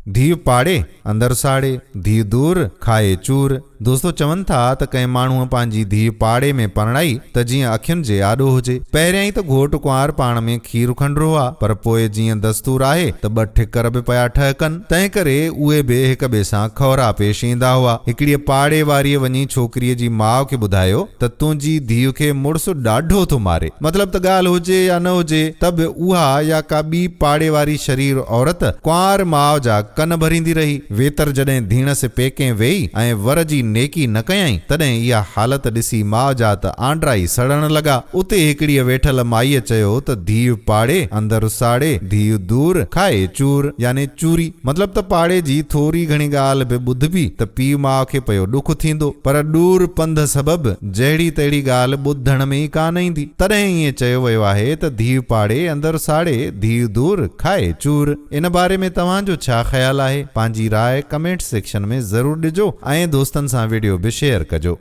धीउ पाड़े अंदर साड़े, धीउ दूर खाए चूर। दोस्तों चवन था त कंहिं माण्हूअ पंहिंजी धीउ पाड़े में परणाई त जीअं अखियुनि जे आॾो हुजे। पहिरियां ई त घोट कुंवार पाण में खीरु खंडरो आ, पर पोइ जीअं दस्तूर आहे त ॿ ठिकर बि पिया ठहकनि, तंहिं करे उहे बि हिक ॿिए सां खौरा पेश ईंदा हुआ। हिकिड़ीअ पाड़े वारीअ वञी छोकिरीअ जी माउ खे ॿुधायो त तुंहिंजी धीउ खे मुड़ुस ॾाढो थो मारे। मतलब त ॻाल्हि हुजे या न हुजे त बि उहा या का ॿी पाड़े वारी शरीर औरत कुंवार माउ जा कन भरींदी रही। वेतर जॾहिं धीणस पेके वेही ऐं वर जी नेकी न कयई, तॾहिं इहा हालत ॾिसी माउ जा त आंड्रा ई सड़ण लॻा। उते हिकिड़ीअ वेठल माईअ चयो त धीउ पाड़े अंदर साड़े, धीउ दूर खाए चूर, यानी चूरी। मतलब त पाड़े जी थोरी घणी ॻाल्हि बि ॿुधबी त पीउ माउ खे पियो ॾुख थींदो, पर ॾूर पंध सबबि जहिड़ी तहिड़ी ॻाल्हि ॿुधण में ई कान ईंदी। तॾहिं ईअं चयो वियो आहे त धीउ पाड़े अंदर साड़े, धीउ दूर खाए चूर। इन बारे में तव्हांजो छा ख्याल आहे? पंहिंजी राय कमेंट सेक्शन में ज़रूर ॾिजो ऐं दोस्तनि सां वीडियो बि शेयर कजो।